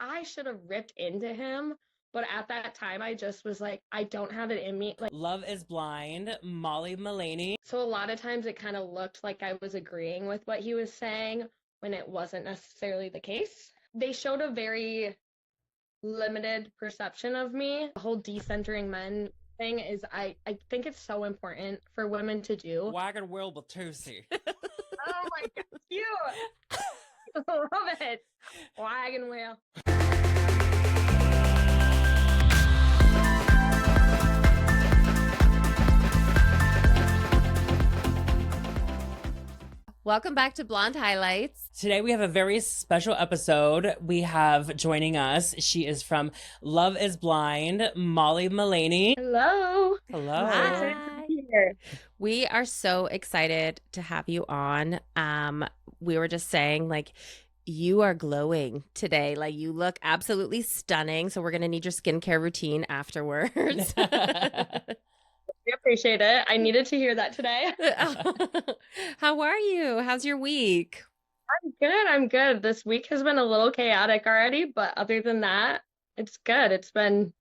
I should have ripped into him. But at that time, I just was like, I don't have it in me. Like, Love is Blind, Molly Mullaney. so a lot of times it kind of looked like I was agreeing with what he was saying when it wasn't necessarily the case. They showed a very limited perception of me. The whole decentering men thing is I think it's so important for women to do. Wagon Wheel Batusi. Oh my god, cute. Love it. Wagon wheel. Welcome back to Blonde Highlights. Today we have a very special episode. We have joining us, she is from Love is Blind, Molly Mullaney. Hello. Hello. Hi. Here. We are so excited to have you on. We were just saying, like, you are glowing today. Like, you look absolutely stunning. So we're going to need your skincare routine afterwards. We appreciate it. I needed to hear that today. How are you? How's your week? I'm good. I'm good. This week has been a little chaotic already, but other than that, it's good. It's been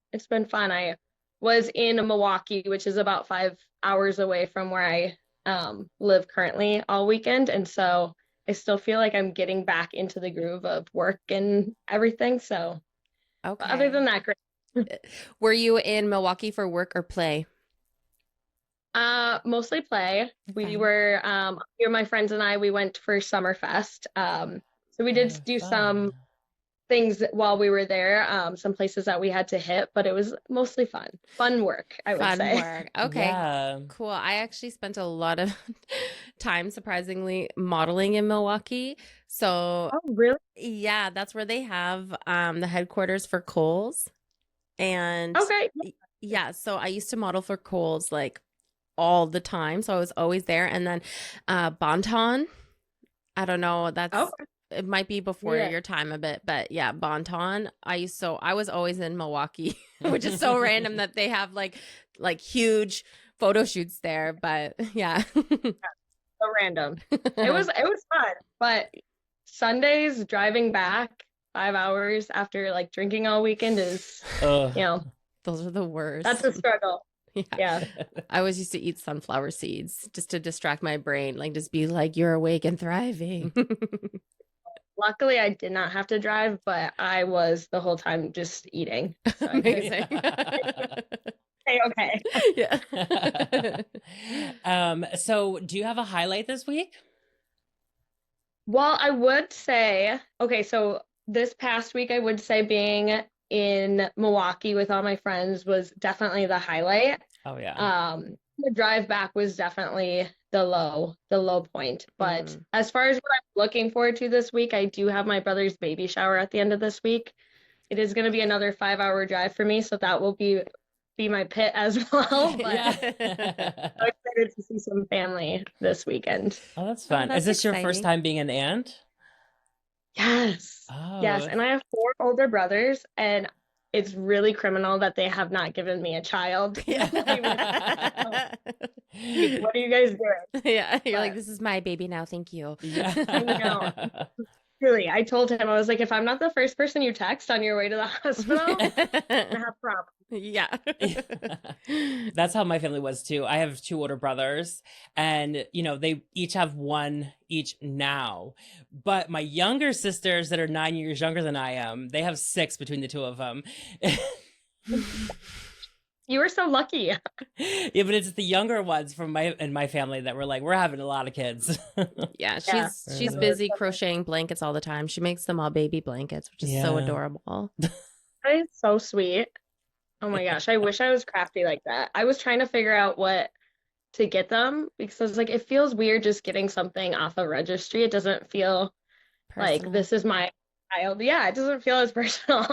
fun. I was in Milwaukee, which is about 5 hours away from where I live currently all weekend, and so I still feel like I'm getting back into the groove of work and everything. So, Okay. but other than that, great. Were you in Milwaukee for work or play? Mostly play. Okay. We were my friends and I, we went for Summerfest. So we did do some things while we were there, some places that we had to hit, but it was mostly fun. Fun work, I would Fun say. work. Okay. Yeah. Cool. I actually spent a lot of time, surprisingly, modeling in Milwaukee. So Oh, really? yeah, that's where they have the headquarters for Kohl's. And Okay. yeah, so I used to model for Kohl's like all the time. So I was always there. And then Bonton, I don't know, that's Okay. it might be before Yeah. your time a bit, but yeah, Bonton. I was always in Milwaukee, which is so random that they have like huge photo shoots there. But yeah. So random. It was fun, but Sundays driving back 5 hours after like drinking all weekend is, Ugh. Those are the worst. that's a struggle. Yeah. Yeah. I always used to eat sunflower seeds just to distract my brain, like just be like, you're awake and thriving. Luckily, I did not have to drive, but I was the whole time just eating. So I could Amazing. say okay. Yeah. So do you have a highlight this week? Well, I would say, okay, so this past week, I would say being in Milwaukee with all my friends was definitely the highlight. Oh yeah. The drive back was definitely the low point. But as far as what I'm looking forward to this week, I do have my brother's baby shower at the end of this week. It is going to be another 5 hour drive for me, so that will be my pit as well. But Yeah. I'm excited to see some family this weekend. Oh, that's fun. that's Is this your exciting. first time being an aunt? Yes. Oh. Yes, and I have 4 older brothers, and it's really criminal that they have not given me a child. Like, what are you guys doing? Yeah, you're like, But- this is my baby now. Thank you. Yeah. I know. Really, I told him, I was like, if I'm not the first person you text on your way to the hospital, I'm gonna have problems. Yeah. That's how my family was too. I have 2 older brothers, and they each have one each now. But my younger sisters that are 9 years younger than I am, they have 6 between the 2 of them. You were so lucky. Yeah, but it's the younger ones from my family that were like, we're having a lot of kids. Yeah, Yeah. she's busy crocheting blankets all the time. She makes them all baby blankets, which is so Yeah. adorable. That is so sweet. Oh my gosh, I wish I was crafty like that. I was trying to figure out what to get them because I was like, it feels weird just getting something off a registry. It doesn't feel like Personal. this is my child. Yeah, it doesn't feel as personal.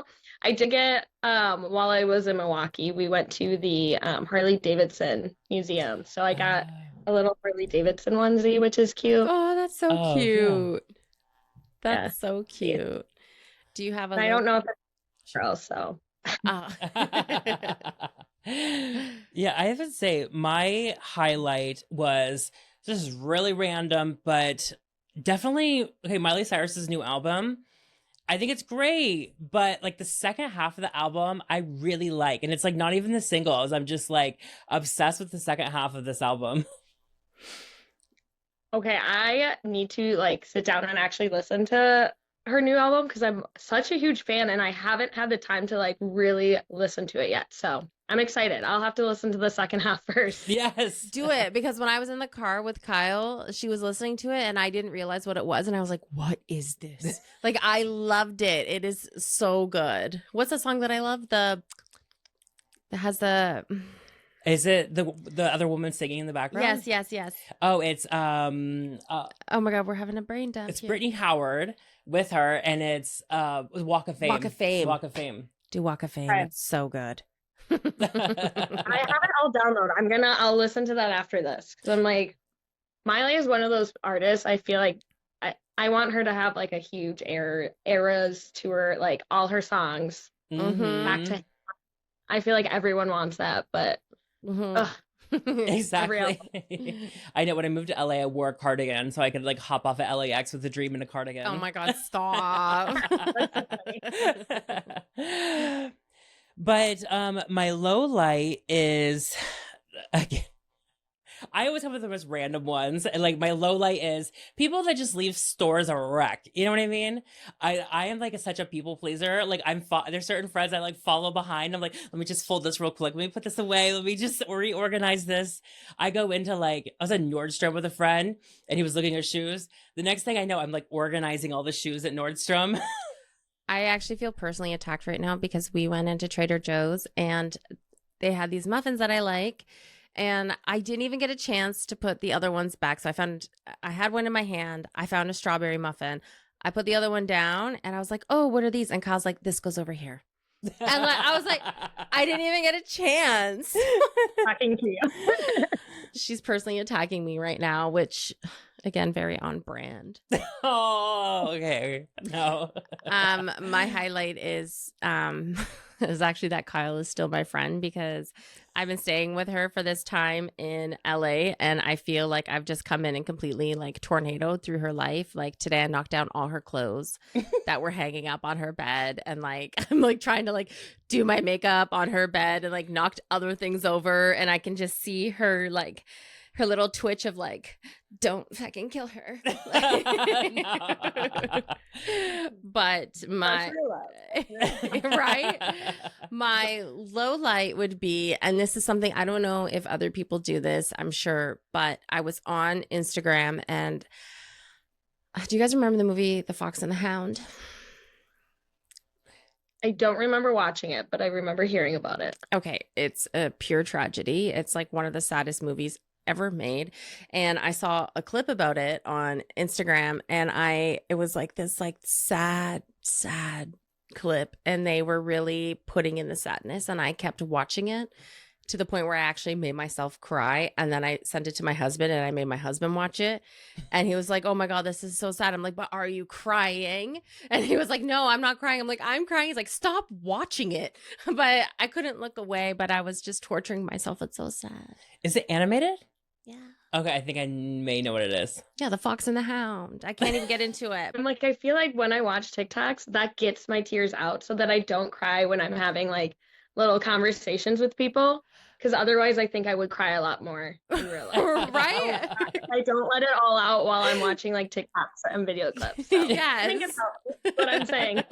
I did get while I was in Milwaukee, we went to the Harley Davidson museum. So I got a little Harley Davidson onesie, which is cute. Oh, that's so Oh, yeah. cute. Yeah. That's so cute. Do you have a And I don't know if it's a girl, so Ah. Yeah, I have to say my highlight was just really random, but definitely okay. Miley Cyrus's new album. I think it's great, but like the second half of the album, I really like, and it's like not even the singles. I'm just like obsessed with the second half of this album. Okay, I need to like sit down and actually listen to her new album because I'm such a huge fan and I haven't had the time to like really listen to it yet. So I'm excited. I'll have to listen to the second half first. Yes. Do it, because when I was in the car with Kyle, she was listening to it and I didn't realize what it was. And I was like, what is this? Like, I loved it. It is so good. What's the song that I love? That has the... Is it the other woman singing in the background? Yes. Oh, it's Oh my God, we're having a brain death. it's here. Brittany Howard with her, and it's Walk of Fame. Walk of Fame. Walk of Fame. Do Walk of Fame. Right. It's so good. I have it all downloaded. I'll listen to that after this because I'm like, Miley is one of those artists. I feel like I want her to have like a huge eras tour, like all her songs Mhm. back to. I feel like everyone wants that, but Mhm. ugh, Exactly. I know when I moved to LA, I wore a cardigan so I could like hop off at LAX with a dream in a cardigan. Oh my God, stop. But my low light is again, I always come with the most random ones. And like my low light is people that just leave stores a wreck. You know what I mean? I am like such a people pleaser. Like there's certain friends I like follow behind. I'm like, let me just fold this real quick. Let me put this away. Let me just reorganize this. I go into like, I was at Nordstrom with a friend and he was looking at shoes. The next thing I know, I'm like organizing all the shoes at Nordstrom. I actually feel personally attacked right now because we went into Trader Joe's and they had these muffins that I like. And I didn't even get a chance to put the other ones back. So I had one in my hand. I found a strawberry muffin. I put the other one down and I was like, oh, what are these? And Kyle's like, this goes over here. And like, I was like, I didn't even get a chance. talking to you. She's personally attacking me right now, which again, very on brand. Oh, okay. No. My highlight is actually that Kyle is still my friend because I've been staying with her for this time in LA and I feel like I've just come in and completely like tornadoed through her life. Like today I knocked down all her clothes that were hanging up on her bed and like I'm like trying to like do my makeup on her bed and like knocked other things over and I can just see her like her little twitch of like, don't fucking kill her. But my right, my low light would be, and this is something I don't know if other people do this, I'm sure, but I was on Instagram and do you guys remember the movie The Fox and the Hound? I don't remember watching it, but I remember hearing about it. Okay, it's a pure tragedy. It's like one of the saddest movies ever made, and I saw a clip about it on Instagram and it was like this like sad clip and they were really putting in the sadness and I kept watching it to the point where I actually made myself cry and then I sent it to my husband and I made my husband watch it and he was like, oh my God, this is so sad. I'm like, but are you crying? And he was like, no, I'm not crying. I'm like, I'm crying. He's like, stop watching it. But I couldn't look away, but I was just torturing myself. It's so sad. Is it animated? Yeah. Okay, I think I may know what it is. Yeah, The Fox and the Hound. I can't even get into it. I'm like, I feel like when I watch TikToks, that gets my tears out so that I don't cry when I'm having like little conversations with people. Because otherwise, I think I would cry a lot more in real life. Right? I don't let it all out while I'm watching like TikToks and video clips. So Yes. I think it's what I'm saying.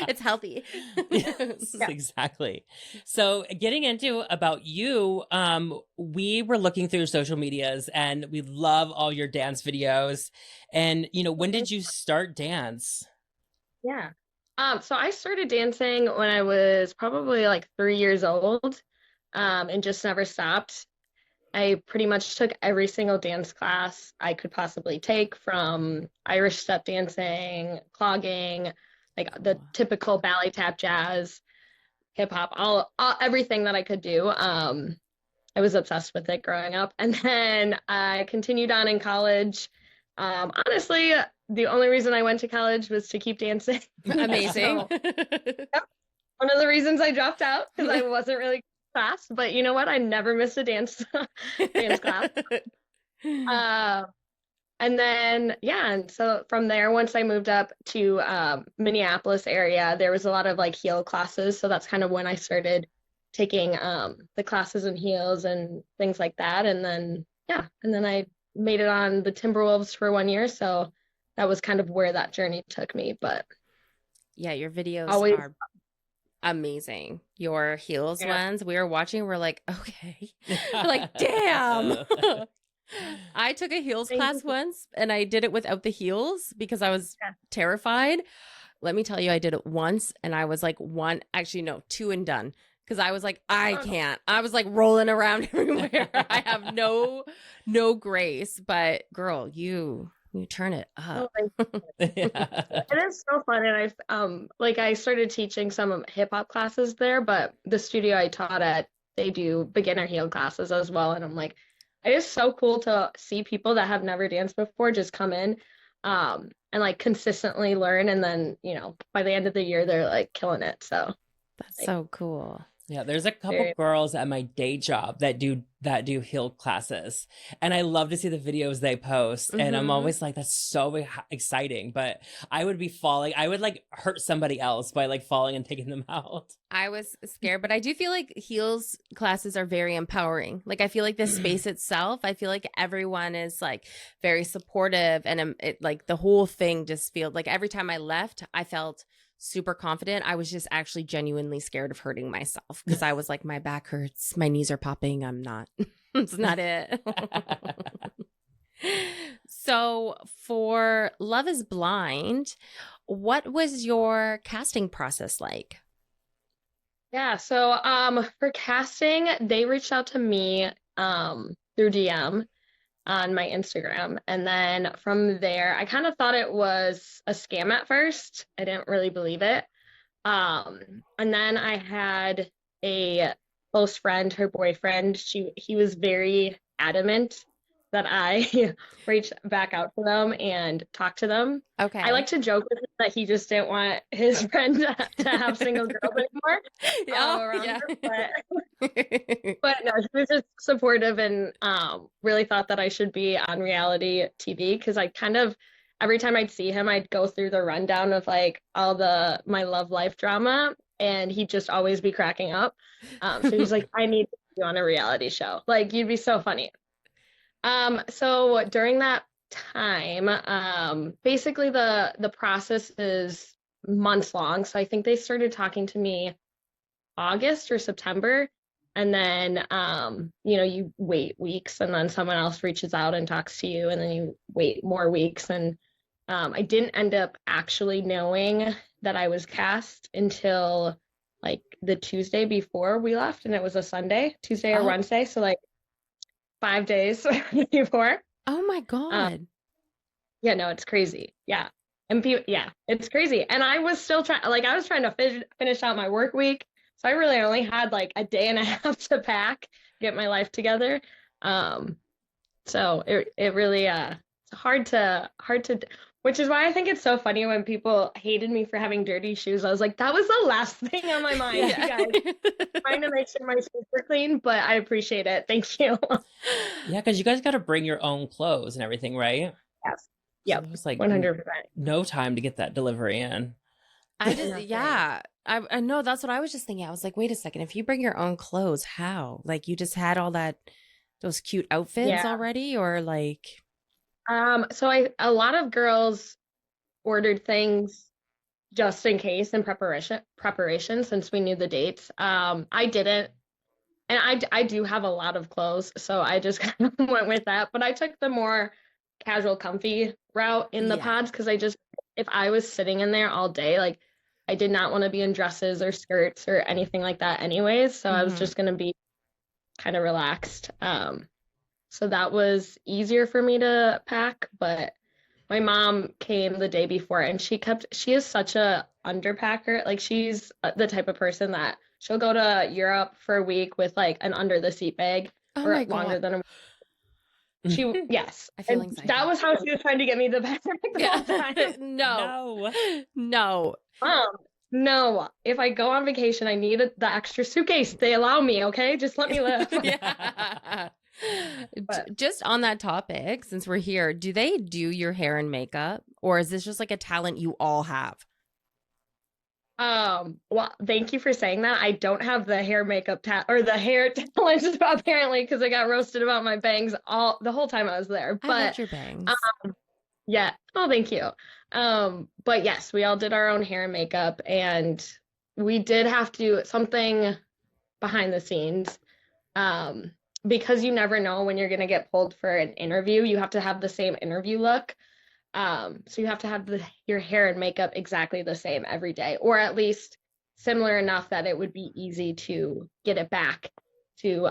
It's healthy. Yes, Yeah. exactly. So getting into about you, we were looking through social medias and we love all your dance videos. And, you know, when did you start dance? Yeah. So I started dancing when I was probably like 3 years old, and just never stopped. I pretty much took every single dance class I could possibly take, from Irish step dancing, clogging, like the typical ballet, tap, jazz, hip hop, all everything that I could do. I was obsessed with it growing up, and then I continued on in college. Honestly, the only reason I went to college was to keep dancing. Amazing. So, one of the reasons I dropped out because I wasn't really fast, but you know what? I never missed a dance class. And And then, yeah, and so from there, once I moved up to Minneapolis area, there was a lot of like heel classes. So that's kind of when I started taking the classes in heels and things like that. And then, yeah, and then I made it on the Timberwolves for 1 year. So that was kind of where that journey took me. But Yeah, your videos always, are amazing. Your heels yeah. ones, we were watching, we're like, okay. We're like, damn. I took a heels Thank class you. once and I did it without the heels because I was Yeah. terrified. Let me tell you, I did it once and I was like actually no, two and done. Because I was like, I can't. I was like rolling around everywhere. I have no grace. But girl, you turn it Oh, up. Yeah. it is so fun, and I started teaching some hip hop classes there, but the studio I taught at, they do beginner heel classes as well, and I'm like, it is so cool to see people that have never danced before just come in, and like consistently learn, and then by the end of the year they're like killing it. So That's like, so cool. Yeah, there's a couple very, girls at my day job that do heel classes, and I love to see the videos they post. And I'm always like, that's so exciting. But I would be falling. I would like hurt somebody else by like falling and taking them out. I was scared, but I do feel like heels classes are very empowering. Like I feel like the space itself, I feel like everyone is like very supportive, and it like the whole thing just feels like every time I left, I felt super confident. I was just actually genuinely scared of hurting myself because I was like, my back hurts, my knees are popping. I'm not. It's not it. So for Love is Blind, what was your casting process like? yeah. So for casting, they reached out to me through DM on my Instagram. And then from there, I kind of thought it was a scam at first. I didn't really believe it. And then I had a close friend, her boyfriend. He was very adamant that I reach back out to them and talk to them. I Okay. like to joke with him that he just didn't want his friend to have single girls anymore around Yeah. her. But no, he was just supportive and really thought that I should be on reality TV because I kind of every time I'd see him, I'd go through the rundown of like all my love life drama, and he'd just always be cracking up. So he was like, "I need you on a reality show. Like you'd be so funny." So during that time, basically the process is months long. So I think they started talking to me August or September. And then, you wait weeks and then someone else reaches out and talks to you and then you wait more weeks. And I didn't end up actually knowing that I was cast until like the Tuesday before we left. And it was a Sunday, Tuesday or Oh. Wednesday. So like 5 days before. Oh my God. Yeah, no, it's crazy. Yeah. And yeah, it's crazy. And I was still trying, like, I was trying to finish out my work week. So I really only had like a day and a half to pack, get my life together. So it really, it's hard to, which is why I think it's so funny when people hated me for having dirty shoes. I was like, that was the last thing on my mind, you guys. Trying to make sure my shoes were clean, but I appreciate it. Thank you. Yeah, because you guys got to bring your own clothes and everything, right? Yes. So Yep. it was like 100%. no time to get that delivery in. Nothing. Yeah. I know that's what I was just thinking. I was like, wait a second. If you bring your own clothes, how? Like you just had all those cute outfits Yeah. already, or like? So a lot of girls ordered things just in case in preparation since we knew the dates. I didn't, and I do have a lot of clothes, so I just kind of went with that. But I took the more casual, comfy route in the Yeah. pods because if I was sitting in there all day, like I did not want to be in dresses or skirts or anything like that anyways. So I was just going to be kind of relaxed. So that was easier for me to pack, but my mom came the day before and she is such a underpacker. Like she's the type of person that she'll go to Europe for a week with like an under the seat bag Oh or my longer God. than yes. I feel And anxiety. that was how she was trying to get me the backpack the whole time. No. No. No. No, if I go on vacation, I need the extra suitcase. They allow me, okay? Just let me live. Yeah. But Just on that topic, since we're here, do they do your hair and makeup, or is this just like a talent you all have? well, thank you for saying that. I don't have the hair makeup or the hair talent apparently because I got roasted about my bangs the whole time I was there. I But loved your bangs. yeah, oh, thank you. But yes, we all did our own hair and makeup, and we did have to do something behind the scenes. Um, because you never know when you're gonna get pulled for an interview, you have to have the same interview look. So you have to have your hair and makeup exactly the same every day, or at least similar enough that it would be easy to get it back to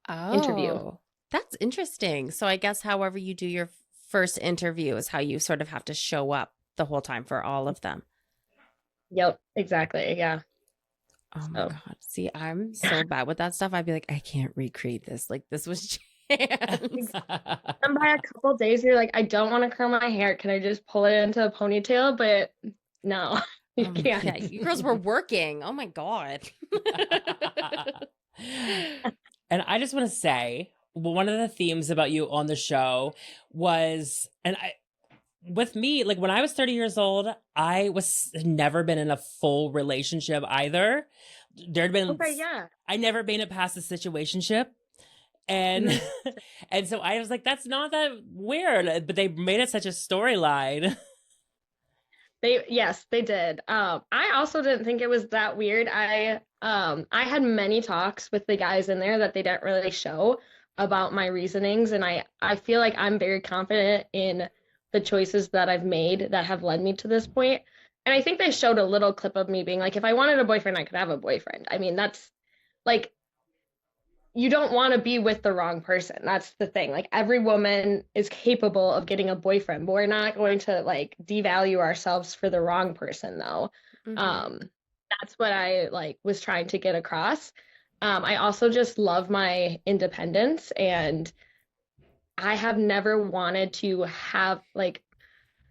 interview. Oh, that's interesting. So I guess however you do your first interview is how you sort of have to show up the whole time for all of them. Yep, exactly. Yeah. Oh my God. See, I'm so bad with that stuff. I'd be like, I can't recreate this. Like, this was chance. And by a couple days, you're like, I don't want to curl my hair. Can I just pull it into a ponytail? But no, you can't. Yeah, you girls were working. Oh my God. And I just want to say, one of the themes about you on the show was, with me, like when I was 30 years old, I was never been in a full relationship either. There'd been, Okay, yeah. I never made it past the situationship. And, and so I was like, that's not that weird, but they made it such a storyline. Yes, they did. I also didn't think it was that weird. I had many talks with the guys in there that they didn't really show about my reasonings, and I feel like I'm very confident in the choices that I've made that have led me to this point. And I think they showed a little clip of me being like, if I wanted a boyfriend, I could have a boyfriend. I mean, that's like, you don't want to be with the wrong person. That's the thing. Like every woman is capable of getting a boyfriend, but we're not going to like devalue ourselves for the wrong person though. Mm-hmm. That's what I like was trying to get across. I also just love my independence, and I have never wanted to have like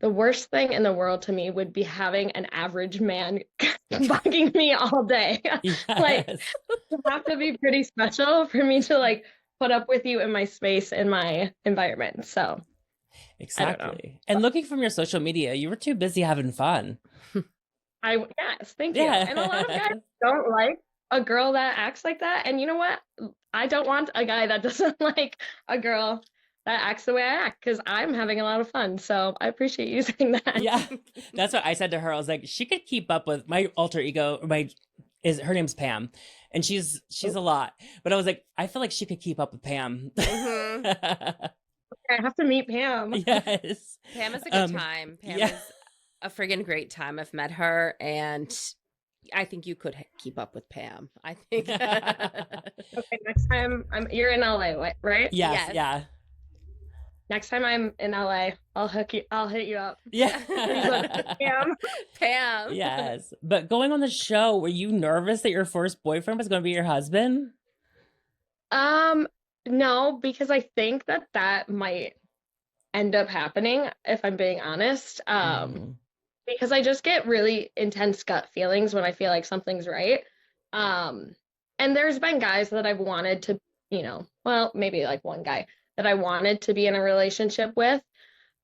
the worst thing in the world to me would be having an average man bugging me all day. Like, Yes. you have to be pretty special for me to like put up with you in my space, in my environment. So, Exactly. And looking from your social media, you were too busy having fun. yes, thank you. Yeah. And a lot of guys don't like a girl that acts like that. And you know what? I don't want a guy that doesn't like a girl that acts the way I act because I'm having a lot of fun. So I appreciate you saying that. Yeah. That's what I said to her. I was like, she could keep up with my alter ego. Her name's Pam, and she's a lot. But I was like, I feel like she could keep up with Pam. Mm-hmm. I have to meet Pam. Yes. Pam is a good time. Pam is a friggin' great time. I've met her, and I think you could keep up with Pam. I think. Okay, next time you're in LA, right? Yes. Yeah. Next time I'm in LA, I'll hit you up. Yeah. Pam. Pam. Yes. But going on the show, were you nervous that your first boyfriend was going to be your husband? No, because I think that might end up happening if I'm being honest. Because I just get really intense gut feelings when I feel like something's right. And there's been guys that I've wanted to, well, maybe like one guy that I wanted to be in a relationship with.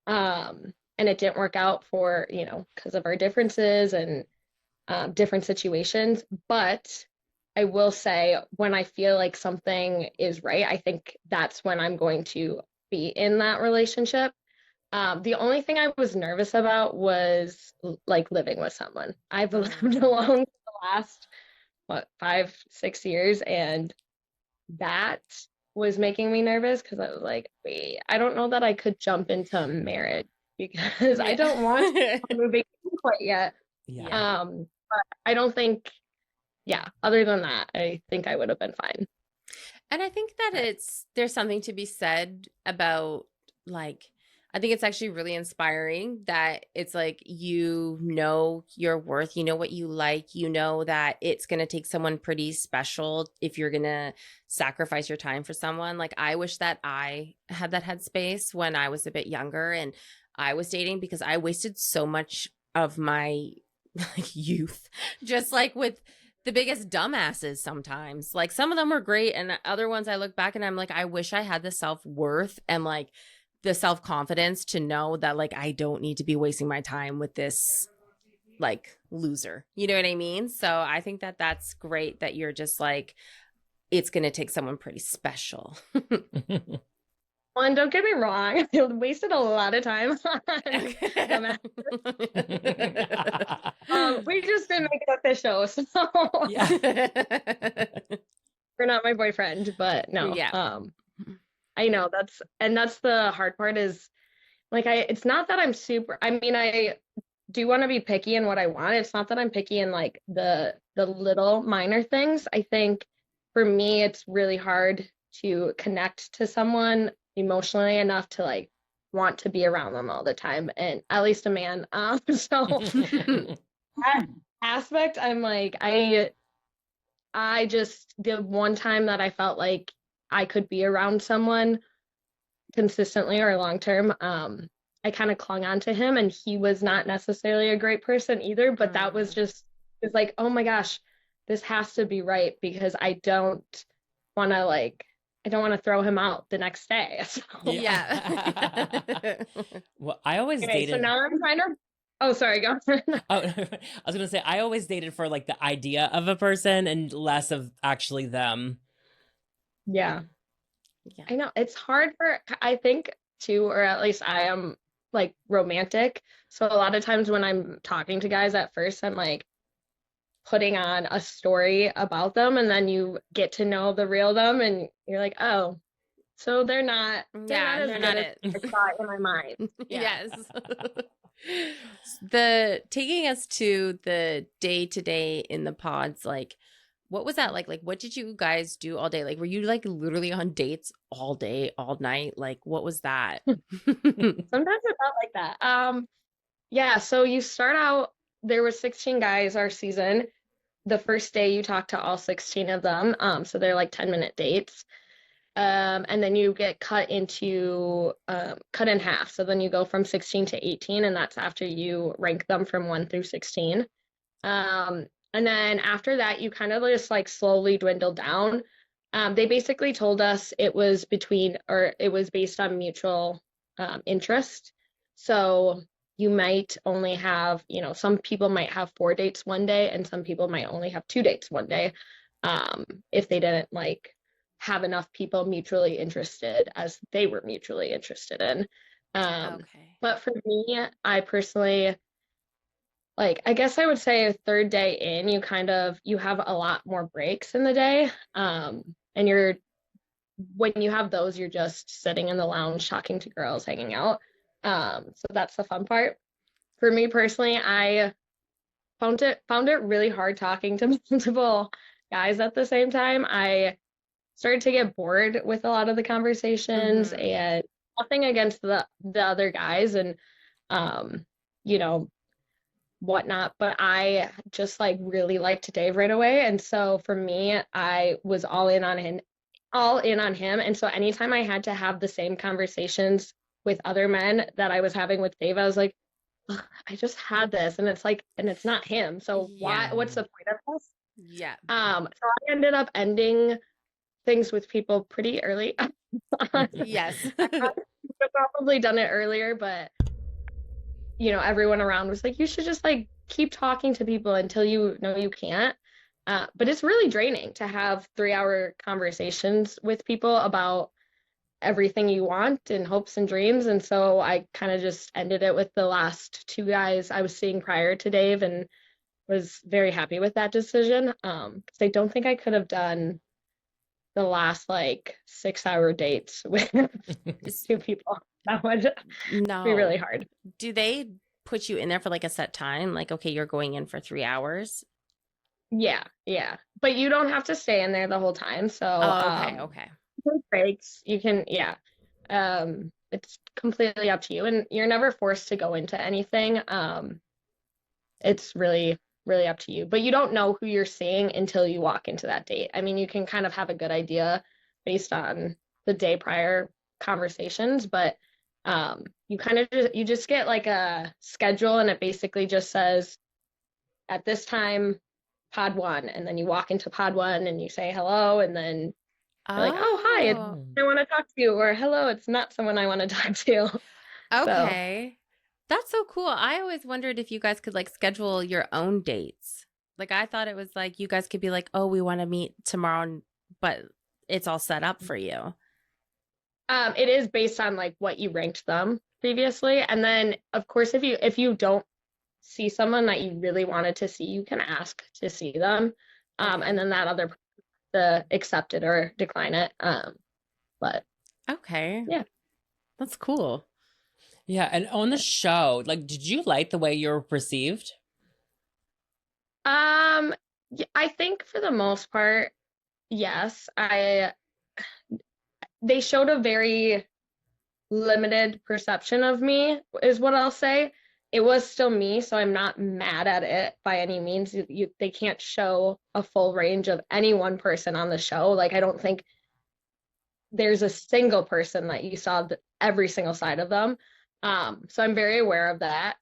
And it didn't work out for, because of our differences and different situations. But I will say when I feel like something is right, I think that's when I'm going to be in that relationship. The only thing I was nervous about was like living with someone. I've lived alone for the last, 5-6 years, and that was making me nervous because I was like, wait, I don't know that I could jump into marriage because I don't want to moving quite yet. Yeah. But I don't think, other than that, I think I would have been fine. And I think that there's something to be said about like, I think it's actually really inspiring that it's like, you know your worth, you know what you like, you know that it's going to take someone pretty special if you're going to sacrifice your time for someone. Like, I wish that I had that headspace when I was a bit younger and I was dating, because I wasted so much of my like youth just like with the biggest dumbasses sometimes. Like some of them are great, and other ones I look back and I'm like, I wish I had the self-worth and like the self-confidence to know that like I don't need to be wasting my time with this like loser. You know what I mean? So I think that that's great that you're just like, it's going to take someone pretty special. Well, and don't get me wrong, I wasted a lot of time on dumbass. We just didn't make it official, so Yeah. you're not my boyfriend, but no. Yeah. I know that's the hard part is like it's not that I'm super, I mean, I do want to be picky in what I want. It's not that I'm picky in like the little minor things. I think for me it's really hard to connect to someone emotionally enough to like want to be around them all the time, and at least a man. So that aspect, I'm like, I just, the one time that I felt like I could be around someone consistently or long term, I kind of clung on to him, and he was not necessarily a great person either, but that was just, it's like, oh my gosh, this has to be right because want to like, I don't want to throw him out the next day. So, Yeah. Well, I always anyway, so dated. now I'm kind of, oh, sorry, go. Oh, I was gonna say I always dated for like the idea of a person and less of actually them. Yeah. Yeah. I know it's hard I think too, or at least I am like romantic. So a lot of times when I'm talking to guys at first, I'm like putting on a story about them, and then you get to know the real them, and you're like, oh, so they're not Yeah, as they're good not as it. I thought in my mind. Yeah. Yes. The taking us to the day to day in the pods, like what was that like? Like what did you guys do all day? Like were you like literally on dates all day, all night? Like what was that? Sometimes it felt like that. Yeah, so you start out, there was 16 guys our season. The first day you talk to all 16 of them. So they're like 10-minute dates. And then you get cut in half. So then you go from 16 to 18, and that's after you rank them from 1 through 16. And then after that, you kind of just like slowly dwindle down. They basically told us it was based on mutual interest. So you might only have, some people might have 4 dates one day, and some people might only have 2 dates one day, if they didn't like have enough people mutually interested as they were mutually interested in. Okay. But for me, I personally, like, I guess I would say third day in, you have a lot more breaks in the day. And when you have those, you're just sitting in the lounge talking to girls, hanging out. So that's the fun part. For me personally, I found it really hard talking to multiple guys at the same time. I started to get bored with a lot of the conversations, and nothing against the other guys and you know whatnot, but I just like really liked Dave right away, and so for me, I was all in on him, and so anytime I had to have the same conversations with other men that I was having with Dave, I was like, "Ugh, I just had this, and it's like, and it's not him, so Yeah. what's the point of this?" Yeah. So I ended up ending things with people pretty early. Yes. I could have probably done it earlier, but everyone around was like, you should just like keep talking to people until you know you can't. But it's really draining to have 3-hour conversations with people about everything you want and hopes and dreams. And so I kind of just ended it with the last 2 guys I was seeing prior to Dave, and was very happy with that decision. Because I don't think I could have done the last like 6-hour dates with 2 people. That would be really No. hard. Do they put you in there for like a set time? Like, okay, you're going in for 3 hours. Yeah, yeah. But you don't have to stay in there the whole time. So Oh, okay, okay. breaks, you can, yeah. It's completely up to you, and you're never forced to go into anything. It's really, really up to you. But you don't know who you're seeing until you walk into that date. I mean, you can kind of have a good idea based on the day prior conversations, but you just get like a schedule, and it basically just says at this time pod one, and then you walk into pod one and you say hello, and then you're like, oh, hi, Oh, I want to talk to you, or hello, it's not someone I want to talk to. So, okay. That's so cool. I always wondered if you guys could like schedule your own dates. Like I thought it was like you guys could be like, "Oh, we want to meet tomorrow," but it's all set up for you. it is based on like what you ranked them previously, and then of course, if you don't see someone that you really wanted to see, you can ask to see them, and Okay. then that other person to accept it or decline it. But Okay. yeah. That's cool. Yeah, and on the show, like, did you like the way you were perceived? Yeah, I think for the most part, yes. They showed a very limited perception of me, is what I'll say. It was still me, so I'm not mad at it by any means. They can't show a full range of any one person on the show. Like, I don't think there's a single person that you saw every single side of them. So I'm very aware of that.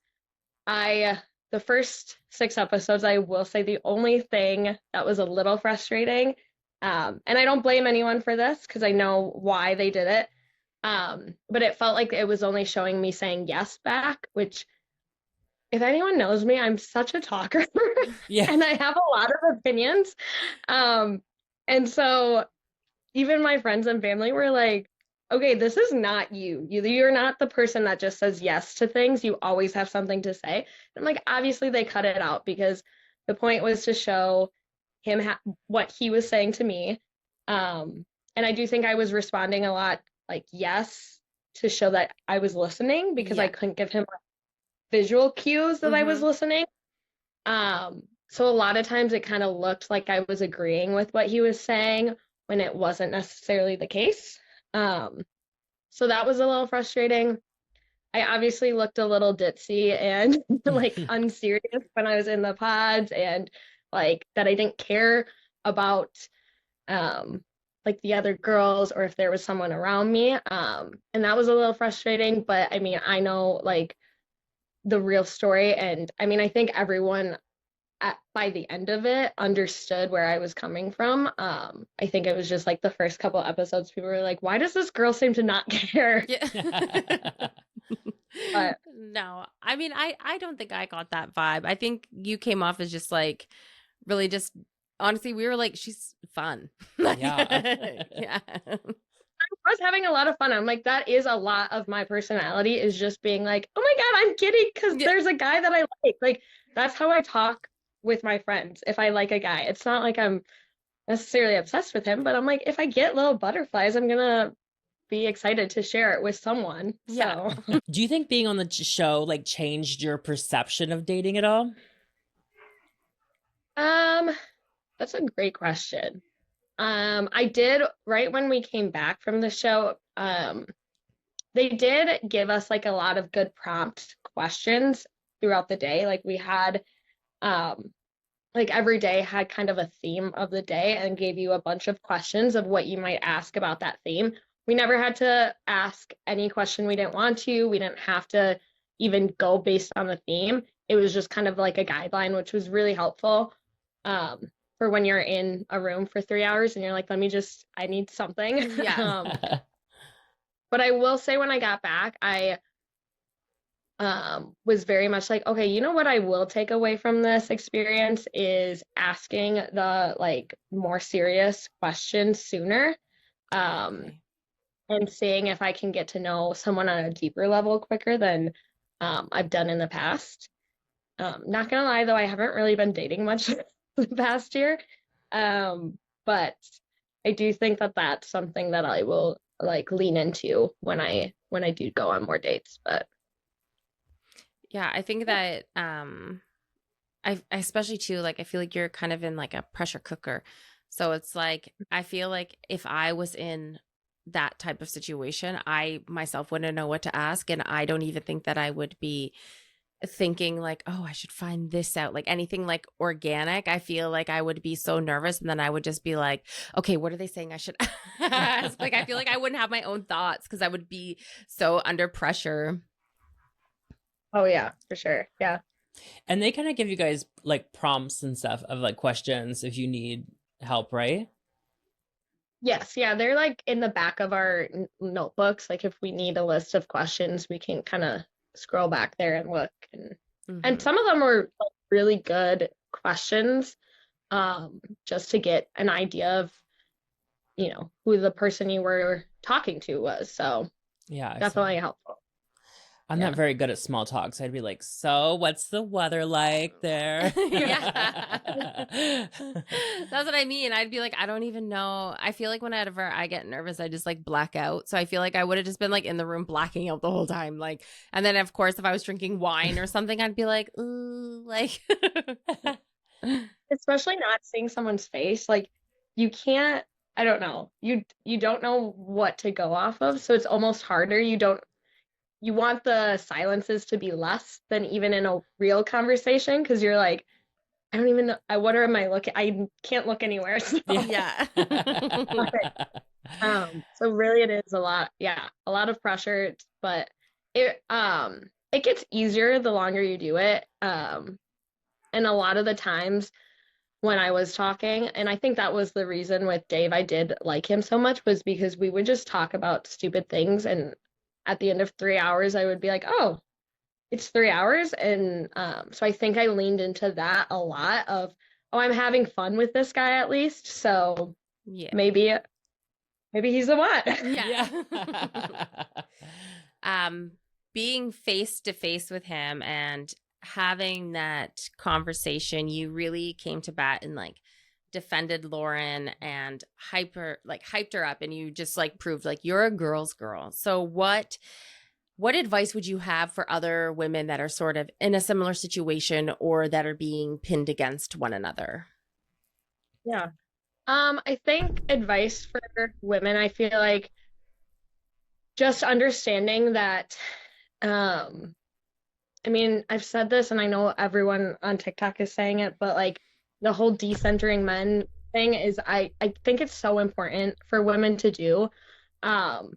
The first 6 episodes, I will say the only thing that was a little frustrating, and I don't blame anyone for this because I know why they did it, but it felt like it was only showing me saying yes back, which if anyone knows me, I'm such a talker Yeah. and I have a lot of opinions. And so even my friends and family were like, okay, this is not you. You're not the person that just says yes to things. You always have something to say. And like, obviously, they cut it out because the point was to show him what he was saying to me. And I do think I was responding a lot like yes to show that I was listening because I Yeah. couldn't give him visual cues that I was Mm-hmm. listening. So a lot of times it kind of looked like I was agreeing with what he was saying when it wasn't necessarily the case. So that was a little frustrating. I obviously looked a little ditzy and like unserious when I was in the pods, and like that I didn't care about like the other girls or if there was someone around me. And that was a little frustrating, but I mean, I know like the real story, and I mean, I think everyone by the end of it understood where I was coming from. I think it was just like the first couple episodes, people were like, why does this girl seem to not care? Yeah. But No, I mean, I don't think I got that vibe. I think you came off as just like really just honestly, we were like, she's fun. Yeah. Yeah. I was having a lot of fun. I'm like, that is a lot of my personality, is just being like, oh my God, I'm kidding because Yeah. there's a guy that I like. Like, that's how I talk with my friends if I like a guy. It's not like I'm necessarily obsessed with him, but I'm like, if I get little butterflies, I'm gonna be excited to share it with someone. Yeah. So, Do you think being on the show like changed your perception of dating at all? um, that's a great question. I did right when we came back from the show, they did give us like a lot of good prompt questions throughout the day. Like we had like every day had kind of a theme of the day and gave you a bunch of questions of what you might ask about that theme. We never had to ask any question we didn't want to. We didn't have to even go based on the theme. It was just kind of like a guideline, which was really helpful for when you're in a room for 3 hours and you're like, I need something. Yeah. But I will say when I got back, I was very much like, okay, you know what I will take away from this experience is asking the like more serious questions sooner, Okay. and seeing if I can get to know someone on a deeper level quicker than I've done in the past. Not gonna lie though, I haven't really been dating much the past year, but I do think that that's something that I will like lean into when I do go on more dates. But Yeah, I think that I especially too like I feel like you're kind of in like a pressure cooker. So it's like I feel like if I was in that type of situation, I myself wouldn't know what to ask, and I don't even think that I would be thinking like, "Oh, I should find this out." Like anything like organic, I feel like I would be so nervous, and then I would just be like, "Okay, what are they saying I should ask?" Like I feel like I wouldn't have my own thoughts because I would be so under pressure. oh yeah, for sure, yeah. And they kind of give you guys like prompts and stuff of like questions if you need help, right? Yes, yeah, they're like in the back of our notebooks. Like if we need a list of questions, we can kind of scroll back there and look. And Hmm. some of them were like, really good questions, just to get an idea of, who the person you were talking to was. So Yeah, excellent. definitely helpful. I'm not Yeah. very good at small talk, so I'd be like, "So, what's the weather like there?" Yeah. That's what I mean. I'd be like, I don't even know. I feel like whenever I get nervous, I just like black out. So I feel like I would have just been like in the room blacking out the whole time. Like, and then of course, if I was drinking wine or something, I'd be like, ooh, like, Especially not seeing someone's face. Like you can't, I don't know. You don't know what to go off of, so it's almost harder. You want the silences to be less than even in a real conversation because you're like, I don't even know. What am I looking? I can't look anywhere. So, yeah. so really it is a lot. Yeah, a lot of pressure, but it gets easier the longer you do it. And a lot of the times when I was talking, and I think that was the reason with Dave I did like him so much was because we would just talk about stupid things, and at the end of 3 hours, I would be like, oh, it's 3 hours. And so I think I leaned into that a lot of, oh, I'm having fun with this guy at least. So Yeah. maybe he's the one. Yeah. Yeah. Being face to face with him and having that conversation, you really came to bat and like defended Lauren and hyped her up, and you just like proved like you're a girl's girl. So what advice would you have for other women that are sort of in a similar situation or that are being pinned against one another? Yeah. I think advice for women, I feel like just understanding that, I mean, I've said this and I know everyone on TikTok is saying it, but like the whole decentering men thing is I think it's so important for women to do. And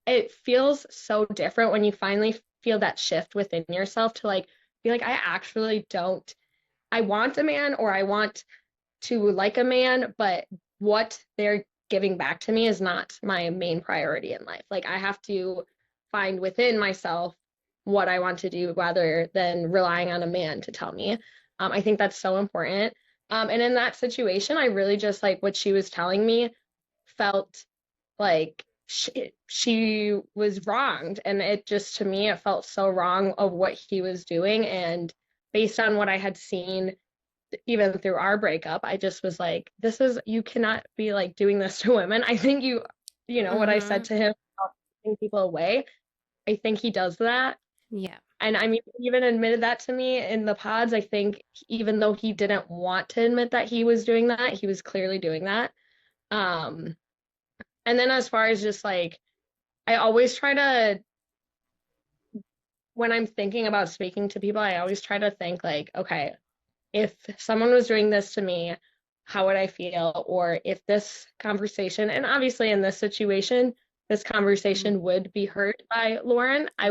it feels so different when you finally feel that shift within yourself to like be like, I actually don't, I want a man or I want to like a man, but what they're giving back to me is not my main priority in life. Like I have to find within myself what I want to do rather than relying on a man to tell me. I think that's so important. And in that situation, I really just like what she was telling me felt like she was wronged. And it just, to me, it felt so wrong of what he was doing. And based on what I had seen even through our breakup, I just was like, this is, you cannot be like doing this to women. I think you know, what I said Mm-hmm. to him about pushing people away, I think he does that. Yeah. And I mean, he even admitted that to me in the pods. I think even though he didn't want to admit that he was doing that, he was clearly doing that. Um, and then as far as just like, I always try to, when I'm thinking about speaking to people, I always try to think like, okay, if someone was doing this to me, how would I feel? Or if this conversation, and obviously in this situation, this Mhm. conversation would be heard by Lauren, Yeah.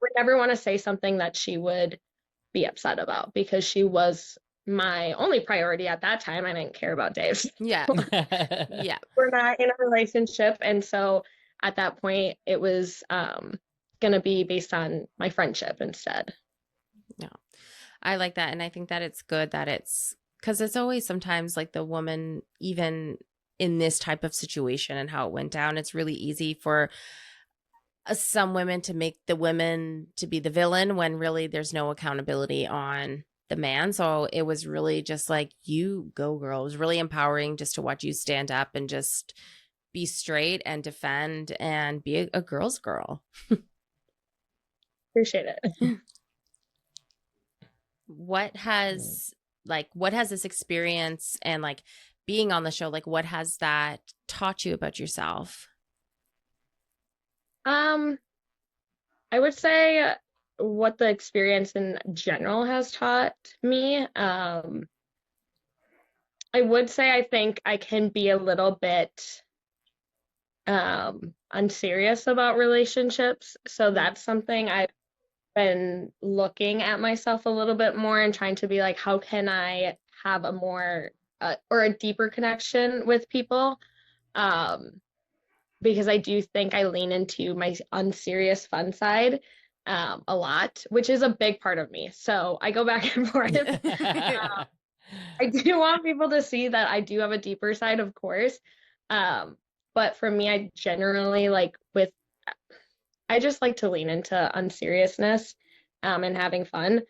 would never want to say something that she would be upset about because she was my only priority at that time. I didn't care about Dave. Yeah. Yeah. We're not in a relationship. And so at that point, it was going to be based on my friendship instead. No. I like that. And I think that it's good that it's because it's always sometimes like the woman, even in this type of situation and how it went down, it's really easy for some women to make the women to be the villain when really there's no accountability on the man. So it was really just like, you go, girl. It was really empowering just to watch you stand up and just be straight and defend and be a girl's girl. Appreciate it. What has what has this experience and like being on the show, like what has that taught you about yourself? Um, I would say what the experience in general has taught me. I would say I think I can be a little bit unserious about relationships. So Mm. that's something I've been looking at myself a little bit more and trying to be like, how can I have a more or a deeper connection with people? Because I do think I lean into my unserious fun side a lot, which is a big part of me. So I go back and forth. I do want people to see that I do have a deeper side, of course. But for me, I just like to lean into unseriousness and having fun.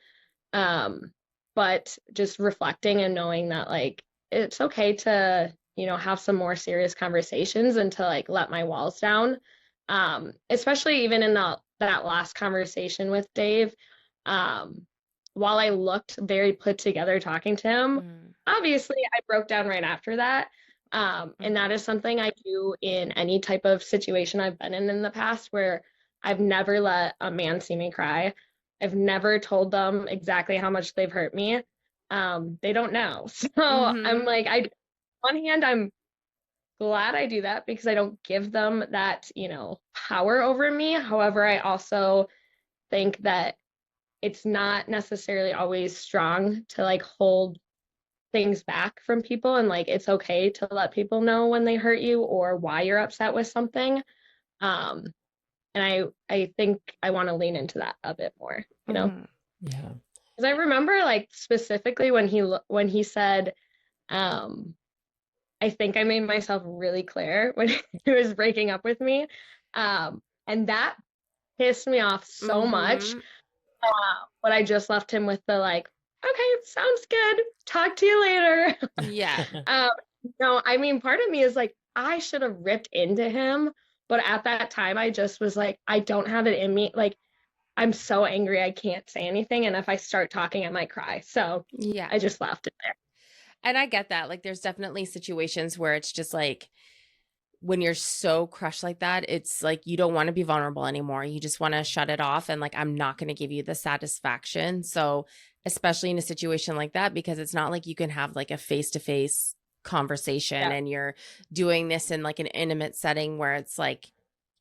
But just reflecting and knowing that like it's okay to, have some more serious conversations and to like let my walls down. Especially even in that last conversation with Dave. While I looked very put together talking to him, obviously I broke down right after that. And that is something I do in any type of situation I've been in the past where I've never let a man see me cry. I've never told them exactly how much they've hurt me. They don't know. So I'm like, on one hand, I'm glad I do that because I don't give them that, power over me. However, I also think that it's not necessarily always strong to like hold things back from people, and like it's okay to let people know when they hurt you or why you're upset with something. And I think I want to lean into that a bit more, Yeah. Because I remember like specifically when he said, I think I made myself really clear when he was breaking up with me. And that pissed me off so much. But I just left him with the like, okay, sounds good. Talk to you later. Yeah. No, I mean, part of me is like, I should have ripped into him. But at that time, I just was like, I don't have it in me. Like, I'm so angry, I can't say anything. And if I start talking, I might cry. So Yeah. I just left it there. And I get that. Like, there's definitely situations where it's just like, when you're so crushed like that, it's like you don't want to be vulnerable anymore. You just want to shut it off. And like, I'm not going to give you the satisfaction. So, especially in a situation like that, because it's not like you can have like a face-to-face conversation and you're doing this in like an intimate setting where it's like,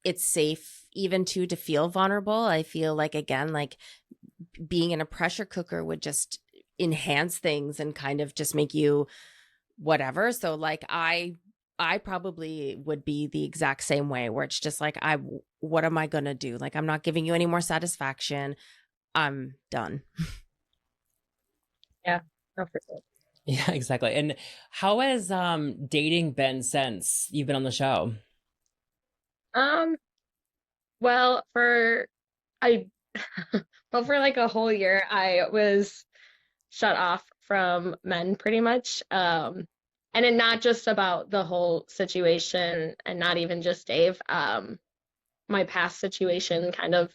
it's safe even to feel vulnerable. I feel like, again, like being in a pressure cooker would just enhance things and kind of just make you whatever. So like, I probably would be the exact same way where it's just like, what am I going to do? Like, I'm not giving you any more satisfaction. I'm done. Yeah, no, for sure. Yeah, exactly. And how has dating been since you've been on the show? Well, for like a whole year, I was shut off from men pretty much. And it not just about the whole situation and not even just Dave. My past situation kind of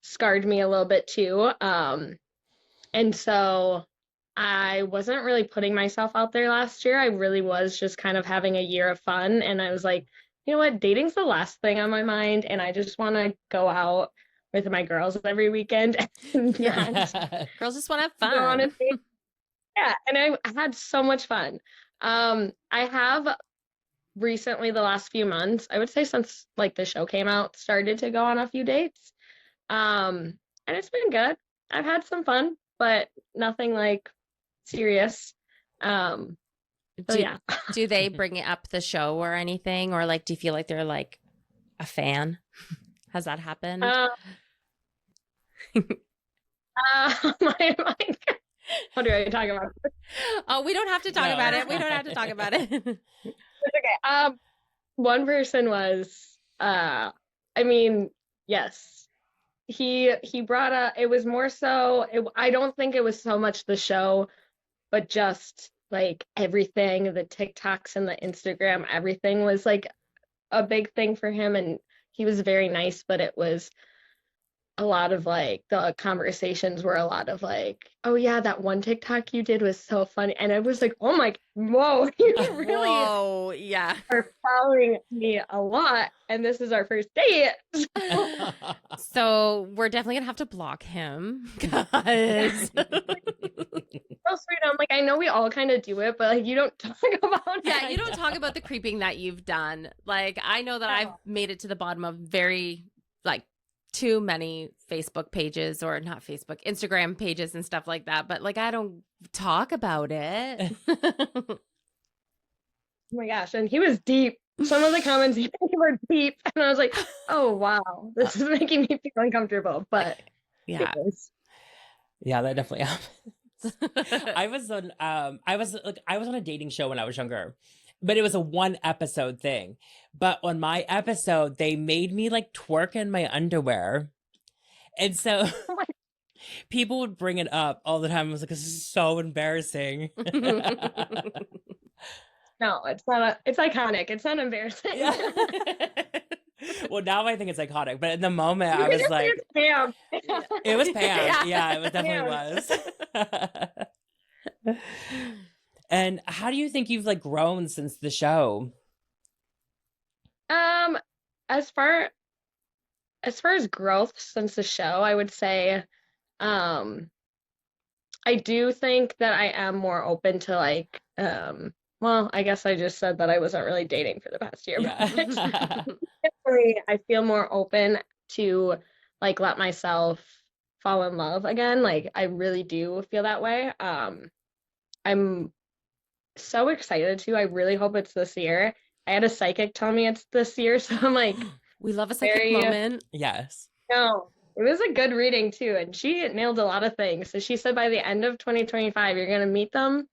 scarred me a little bit too. And so I wasn't really putting myself out there last year. I really was just kind of having a year of fun. And I was like, you know what? Dating's the last thing on my mind. And I just want to go out with my girls every weekend. And Girls just want to have fun. go on a date. Yeah. And I had so much fun. I have recently, the last few months, I would say since like the show came out, started to go on a few dates. And it's been good. I've had some fun, but nothing like serious. So yeah. Do they bring it up the show or anything? Or like, do you feel like they're like a fan? Has that happened? What do I talk about? Oh, we don't have to talk about it. We don't have to talk about it. It's okay. One person was, I mean, yes, he brought up, it was more so, I don't think it was so much the show, but just like everything, the TikToks and the Instagram, everything was like a big thing for him. And he was very nice, but it was a lot of like the conversations were a lot of like, oh yeah, that one TikTok you did was so funny. And I was like, oh my, whoa, you really yeah, are following me a lot. And this is our first date. So we're definitely gonna have to block him, guys. So sweet. I'm like, I know we all kind of do it, but like you don't talk about it. Yeah, you don't talk about the creeping that you've done. Like, I know that I've made it to the bottom of very like too many Facebook pages, or not Facebook, Instagram pages and stuff like that, but like I don't talk about it. Oh my gosh, and he was deep. Some of the comments he were deep, and I was like, "Oh wow, this is making me feel uncomfortable." But Yeah. Yeah, that definitely happens. I was on a dating show when I was younger, but it was a 1 episode thing. But on my episode, they made me like twerk in my underwear. And so people would bring it up all the time. I was like, this is so embarrassing. No, it's not. It's iconic. It's not embarrassing. Yeah. Well, now I think it's iconic, but in the moment I was like, Pam. it was Pam. Yeah, it definitely was. And how do you think you've like grown since the show? As far as growth since the show, I would say, I do think that I am more open to like, well, I guess I just said that I wasn't really dating for the past year, but Yeah. definitely I feel more open to like let myself fall in love again. Like I really do feel that way. I'm so excited to. I really hope it's this year. I had a psychic tell me it's this year, so I'm like, We love a psychic very moment. Yes. no. It was a good reading too, and she nailed a lot of things. So she said by the end of 2025, you're gonna meet them,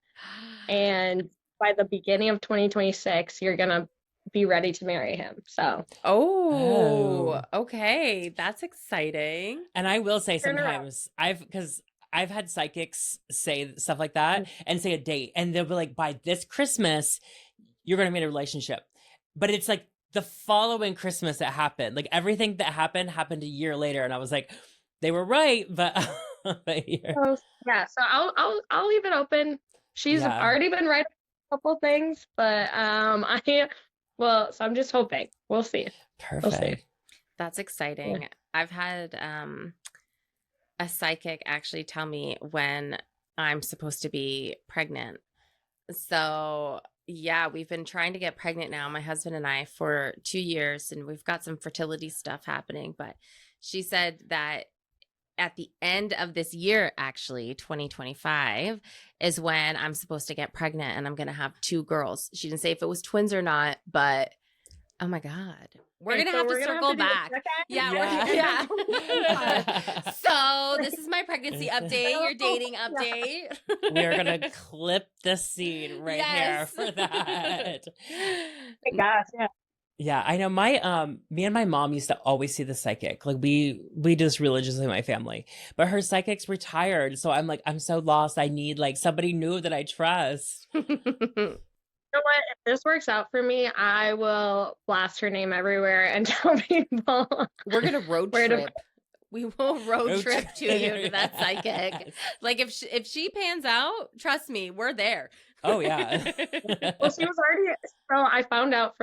and by the beginning of 2026, you're gonna be ready to marry him. So Oh, okay. That's exciting. And I will say Turn around. sometimes because I've had psychics say stuff like that and say a date, and they'll be like, by this Christmas, you're going to be in a relationship. But it's like the following Christmas that happened. Like everything that happened a year later. And I was like, they were right, but So, yeah, so I'll leave it open. She's Yeah. already been right a couple things, but so I'm just hoping. We'll see. Perfect. That's exciting. I've had a psychic actually tell me when I'm supposed to be pregnant. So, yeah, we've been trying to get pregnant now, my husband and I, for 2 years, and we've got some fertility stuff happening. But she said that at the end of this year, actually, 2025, is when I'm supposed to get pregnant and I'm going to have 2 girls. She didn't say if it was twins or not, but oh my God. We're Okay, going to so have we're to gonna circle have to do a back. check-in? Yeah. Yeah. So this is my pregnancy update, your dating update. We're going to clip the scene right Yes. here for that. Oh my gosh, yeah. Yeah, I know me and my mom used to always see the psychic. Like we do this religiously in my family. But her psychic's retired. So I'm like, I'm so lost. I need like somebody new that I trust. You know what? If this works out for me, I will blast her name everywhere and tell people We're going to road where to- trip. We will road trip to you to that psychic. Yes. Like if she pans out, trust me, we're there. Oh yeah. Well, she was already, so I found out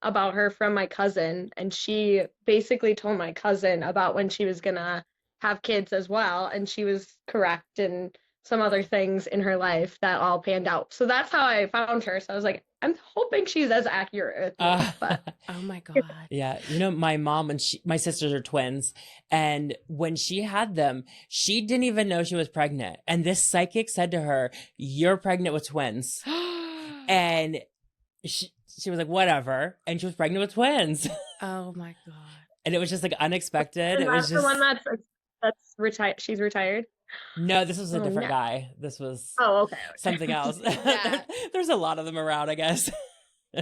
about her from my cousin, and she basically told my cousin about when she was gonna have kids as well, and she was correct in some other things in her life that all panned out. So that's how I found her. So I was like, I'm hoping she's as accurate with me, but Oh my God. Yeah, my mom and my sisters are twins, and when she had them, she didn't even know she was pregnant. And this psychic said to her, "You're pregnant with twins," and she was like, "Whatever," and she was pregnant with twins. Oh my God. And it was just like unexpected. and It was that's just the one that's retired. She's retired. no. This was a Oh, different no. guy. This was Oh, okay. something else. Yeah. There's a lot of them around, I guess.